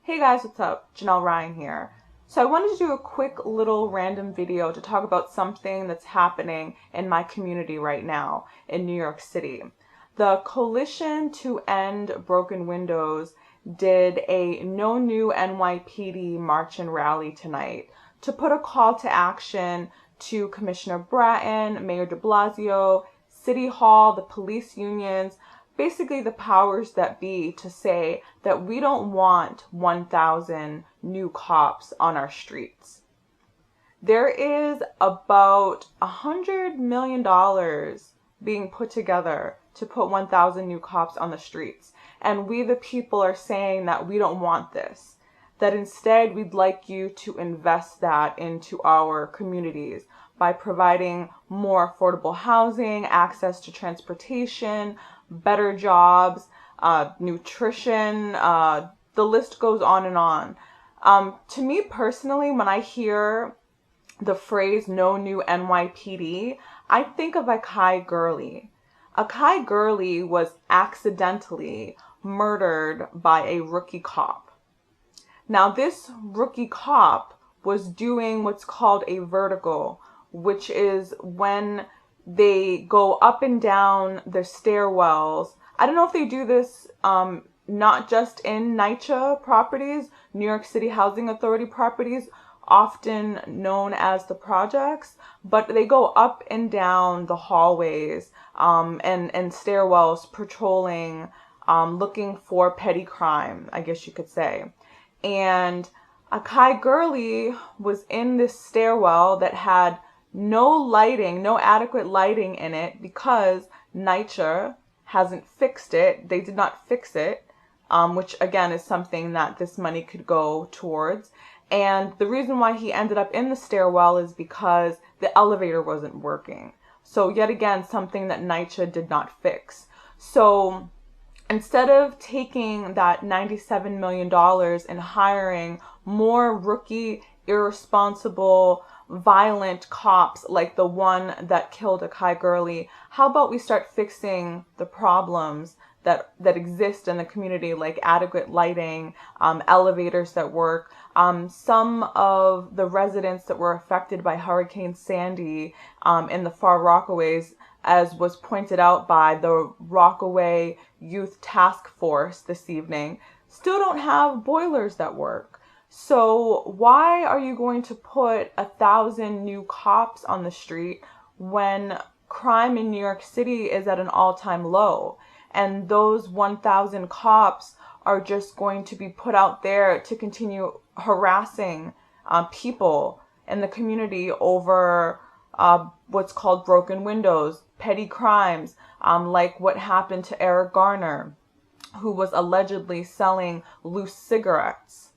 Hey guys, what's up? Janelle Ryan here. So I wanted to do a quick little random video to talk about something that's happening in my community right now in New York City. The Coalition to End Broken Windows did a No New NYPD march and rally tonight to put a call to action to Commissioner Bratton, Mayor de Blasio, City Hall, the police unions, basically the powers that be, to say that we don't want 1,000 new cops on our streets. There is about $100 million being put together to put 1,000 new cops on the streets. And we, the people, are saying that we don't want this. That instead we'd like you to invest that into our communities by providing more affordable housing, access to transportation, better jobs, nutrition, the list goes on and on. To me personally, when I hear the phrase no new NYPD, I think of Akai Gurley. Akai Gurley was accidentally murdered by a rookie cop. Now, this rookie cop was doing what's called a vertical, which is when they go up and down the stairwells. I don't know if they do this not just in NYCHA properties, New York City Housing Authority properties, often known as the projects, but they go up and down the hallways and stairwells patrolling, looking for petty crime, I guess you could say. And Akai Gurley was in this stairwell that had no lighting, no adequate lighting in it because NYCHA hasn't fixed it. They did not fix it, which again is something that this money could go towards. And the reason why he ended up in the stairwell is because the elevator wasn't working. So yet again, something that NYCHA did not fix. So instead of taking that $97 million and hiring more rookie, irresponsible, violent cops like the one that killed Akai Gurley, how about we start fixing the problems that exist in the community, like adequate lighting, elevators that work. Some of the residents that were affected by Hurricane Sandy in the Far Rockaways, as was pointed out by the Rockaway Youth Task Force this evening, still don't have boilers that work. So why are you going to put 1,000 new cops on the street when crime in New York City is at an all-time low? And those 1,000 cops are just going to be put out there to continue harassing people in the community over what's called broken windows, petty crimes, like what happened to Eric Garner, who was allegedly selling loose cigarettes.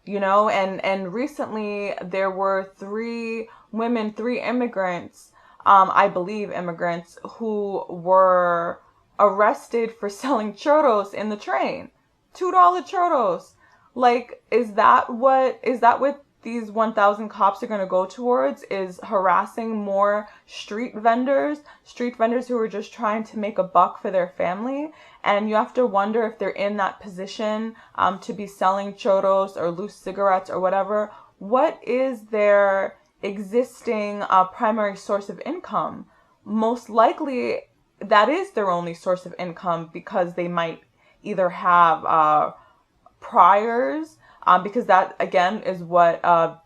And recently there were three immigrants, I believe immigrants, who were arrested for selling churros in the train. $2 churros. Like, is that what these 1,000 cops are going to go towards, is harassing more street vendors who are just trying to make a buck for their family? And you have to wonder if they're in that position to be selling churros or loose cigarettes or whatever. What is their existing primary source of income? Most likely that is their only source of income, because they might either have priors, because that again is what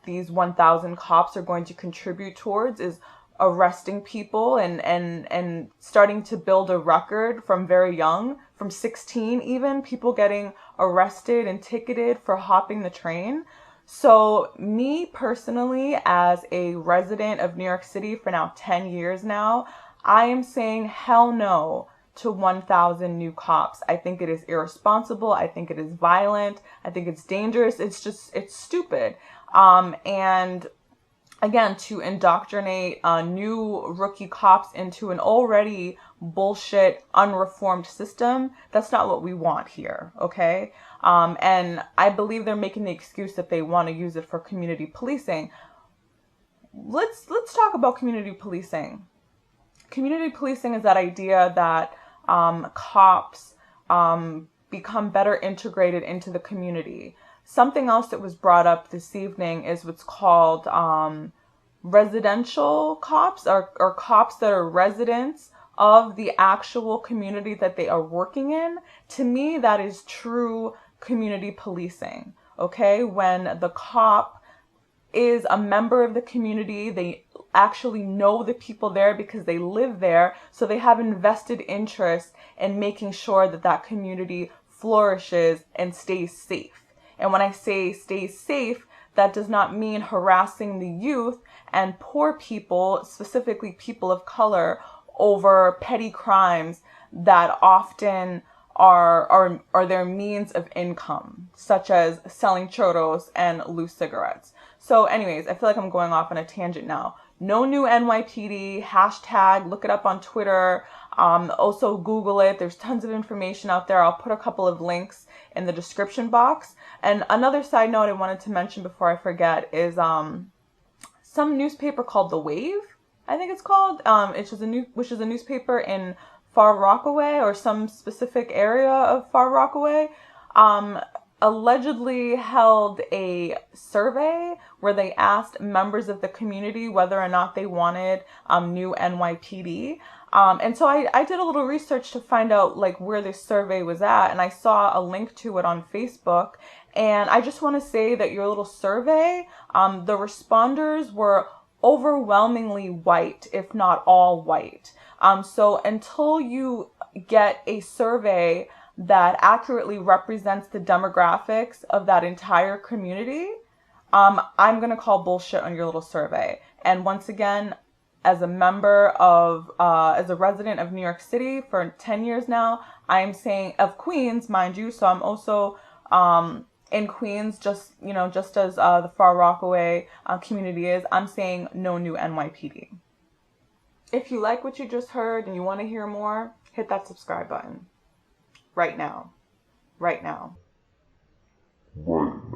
these 1,000 cops are going to contribute towards, is arresting people and starting to build a record from very young, from 16 even, people getting arrested and ticketed for hopping the train. So me personally, as a resident of New York City for now 10 years now, I am saying hell no to 1,000 new cops. I think it is irresponsible. I think it is violent. I think it's dangerous. It's stupid. And again, to indoctrinate new rookie cops into an already bullshit, unreformed system, that's not what we want here, okay? And I believe they're making the excuse that they want to use it for community policing. Let's talk about community policing. Community policing is that idea that cops become better integrated into the community. Something else that was brought up this evening is what's called residential cops, or cops that are residents of the actual community that they are working in. To me, that is true community policing. Okay, when the cop is a member of the community, they actually know the people there because they live there, so they have invested interest in making sure that that community flourishes and stays safe. And when I say stays safe, that does not mean harassing the youth and poor people, specifically people of color, over petty crimes that often are their means of income, such as selling churros and loose cigarettes. So anyways, I feel like I'm going off on a tangent now. No new NYPD, hashtag, look it up on Twitter. Also Google it. There's tons of information out there. I'll put a couple of links in the description box. And another side note I wanted to mention before I forget is some newspaper called The Wave, I think it's called, which is a newspaper in Far Rockaway, or some specific area of Far Rockaway, allegedly held a survey where they asked members of the community whether or not they wanted new NYPD. And so I did a little research to find out like where this survey was at, and I saw a link to it on Facebook. And I just want to say that your little survey, the responders were overwhelmingly white, if not all white. So until you get a survey that accurately represents the demographics of that entire community, I'm going to call bullshit on your little survey. And once again, as a as a resident of New York City for 10 years now, I'm saying, of Queens, mind you, so I'm also in Queens, just as the Far Rockaway community is, I'm saying no new NYPD. If you like what you just heard and you want to hear more, hit that subscribe button. Right now. Right now. Right now.